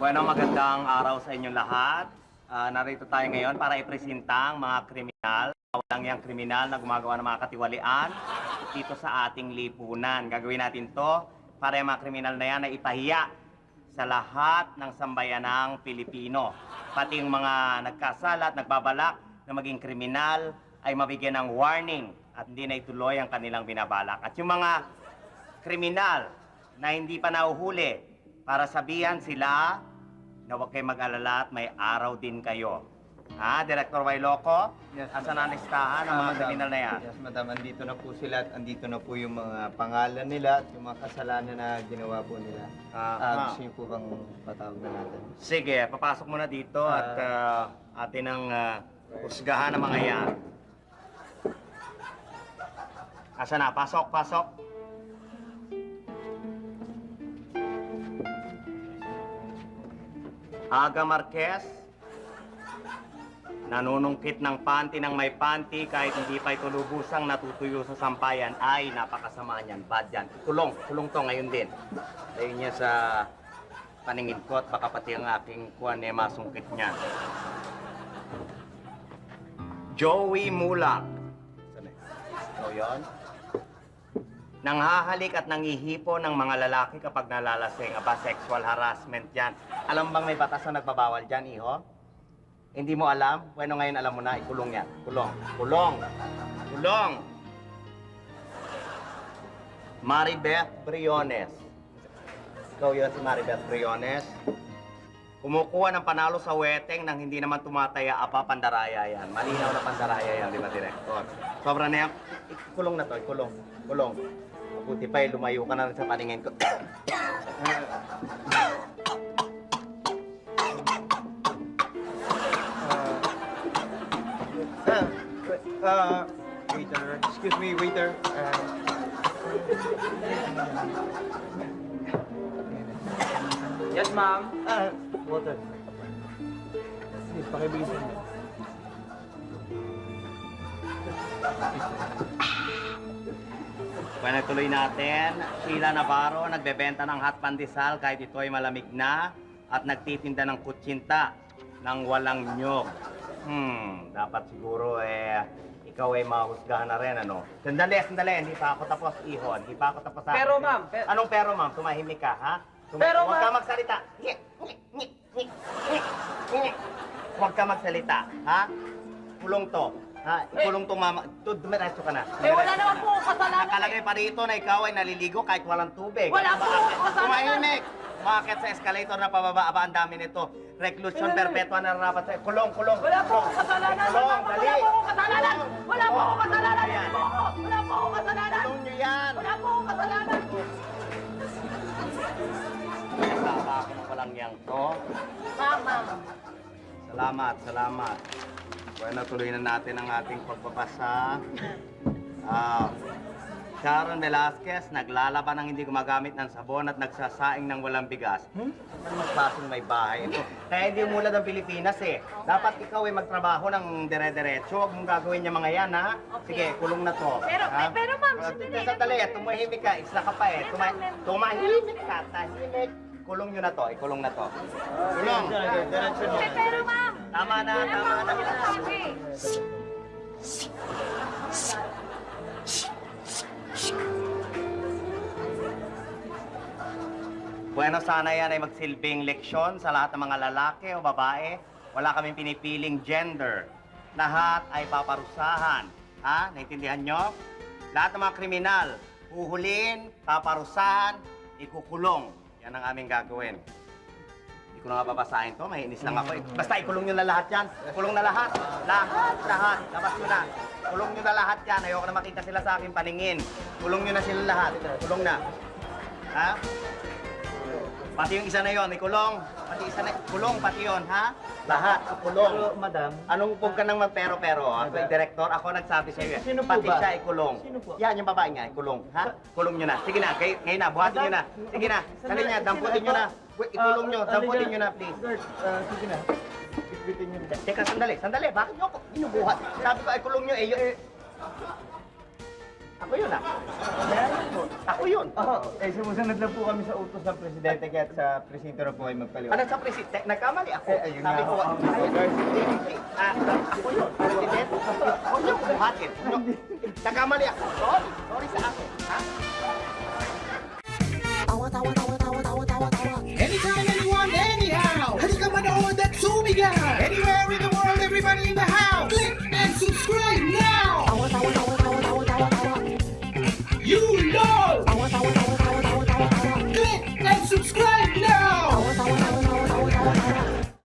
Bueno, magandang araw sa inyong lahat. Narito tayo ngayon para ipresenta ang mga kriminal, walang yang kriminal na gumagawa ng mga katiwalian dito sa ating lipunan. Gagawin natin to para yung mga kriminal na yan ay ipahiya sa lahat ng sambayanang Pilipino. Pati yung mga nagkasala at nagbabalak na maging kriminal ay mabigyan ng warning at hindi na ituloy ang kanilang binabalak. At yung mga kriminal na hindi pa nahuhuli, para sabihan sila na huwag kayo mag-alala at may araw din kayo. Ha, Director Wailoco? Yes, Asan ang listahan ng mga madam. kriminal na yan? Yes, madam. Andito na po sila at andito na po yung mga pangalan nila at yung mga kasalanan na ginawa po nila. Gusto niyo po bang patawag na natin? Sige, papasok muna dito at atin ang husgahan ng mga yan. Asa na? Pasok, pasok. Aga Marquez, nanunungkit ng panty ng may panty kahit hindi pa ito lubusang natutuyo sa sampayan. Ay, napakasama niyan. Bad yan. Kulong. Kulong to ngayon din. Ayun niya sa paningin ko at baka pati ang aking kuwan eh masungkit niya. Joey Mulak. Saan eh? Ikaw yun? Nanghahalik at nangihipo ng mga lalaki kapag nalalasing. Aba, sexual harassment yan. Alam bang may batas na nagbabawal dyan, iho? Hindi mo alam? Bueno, ngayon alam mo na, ikulong yan. Kulong. Kulong. Kulong. Maribeth Briones. Ikaw yun si Maribeth Briones. Kumukuha ng panalo sa weteng nang hindi naman tumataya, apa, pandaraya yan. Malinaw na pandaraya yan, di ba, Direktor? Sobra na yan. Ikulong na to, ikulong. Kulong. Mabuti pa, lumayo ka na rin sa paningin ko. Waiter. Excuse me, waiter. Yes, ma'am. Water. Please, pakibilisan mo. Bueno, tuloy natin. Sheila Navarro, nagbebenta ng hot pandesal kahit ito ay malamig na at nagtitinda ng kutsinta ng walang nyog. Dapat siguro ikaw ay mahusgahan na rin, ano? Sandali, hindi pa ako tapos, ihon. Hindi pa ako tapos sa... Pero, ma'am, Anong pero, ma'am? Tumahimik ka, ha? Pero, Huwag ka ma'am- magsalita. Huwag ka magsalita, ha? Kulong to. Ha? Ikulong to, mama. Dumiretso ka na. wala naman po akong kasalanan. Nakalagay pa rito na ikaw ay naliligo kahit walang tubig. Wala po akong kasalanan. Tumahimik! Umakit sa escalator na pababa. Aba, ang dami nito. Reclusion perpetua na narapat sa'yo. Kulong. Wala po akong kasalanan. Kulong, dali. Wala po akong kasalanan. Wala po akong kasalanan. Yan. Wala po akong kasalanan. Kulong nyo yan. Wala po akong kasalanan. Nasama ako ng walang yang to. Mama. Salamat. Bueno, tuloy na natin ang ating pagpapasa. Sharon Velasquez, naglalaban ng hindi gumagamit ng sabon at nagsasaing ng walang bigas. Ano magpasong may bahay ito? Kaya hindi umulad ang Pilipinas eh. Dapat ikaw ay magtrabaho ng dire-diretso. Huwag mong gagawin yung mga yan, ha? Sige, kulong na to. Pero, ma'am, Sandali, tumahimik ka. Isla ka pa eh. Tumahimik ka, tahimik. Kulong nyo na to, ikulong na to. Kulong. Pero, ma'am. Tama na. Bueno, sana yan ay magsilbing leksyon sa lahat ng mga lalaki o babae. Wala kaming pinipiling gender. Lahat ay paparusahan. Ha? Naintindihan nyo? Lahat ng mga kriminal, huhulin, paparusahan, ikukulong. Yan ang aming gagawin. Hindi ko na nga babasahin to, mahinis lang ako. Basta ikulong nyo na lahat yan. Kulong na lahat. Lahat. Labas nyo na. Kulong nyo na lahat yan. Ayoko na makita sila sa aking paningin. Kulong nyo na sila lahat. Kulong na. Ha? Pati yung isa na yon, ikulong. Pati isa na, kulong pati yon, ha? Lahat, kulong. Pero, madam, Anong huwag ka nang magpero-pero? Ako yung director, ako nagsabi sa iyo. Sino po Pati ba? siya ikulong. Sino po? Yan, yung babae nga, ikulong. Ha? Kulong nyo na. Sige na, ngayon na, buhatin nyo na. Sige na, dali niya, damputin nyo na. Ikulong nyo, damputin nyo na, please. Sige na. Bitbitin niyo. Teka, sandali. Bakit nyo ako binubuhat? Sabi ko, ikulong nyo, Ako yun ah. Ako yun. Sumusunod lang po kami sa utos ng presidente kaya sa presinto na po kayo magpaliwanag. Ano sa presidente? Nagkamali ako. Ayun Sabi nga ko, ako. ako yun, presidente. Ako yung buhatin. Nagkamali ako. Sorry, sorry sa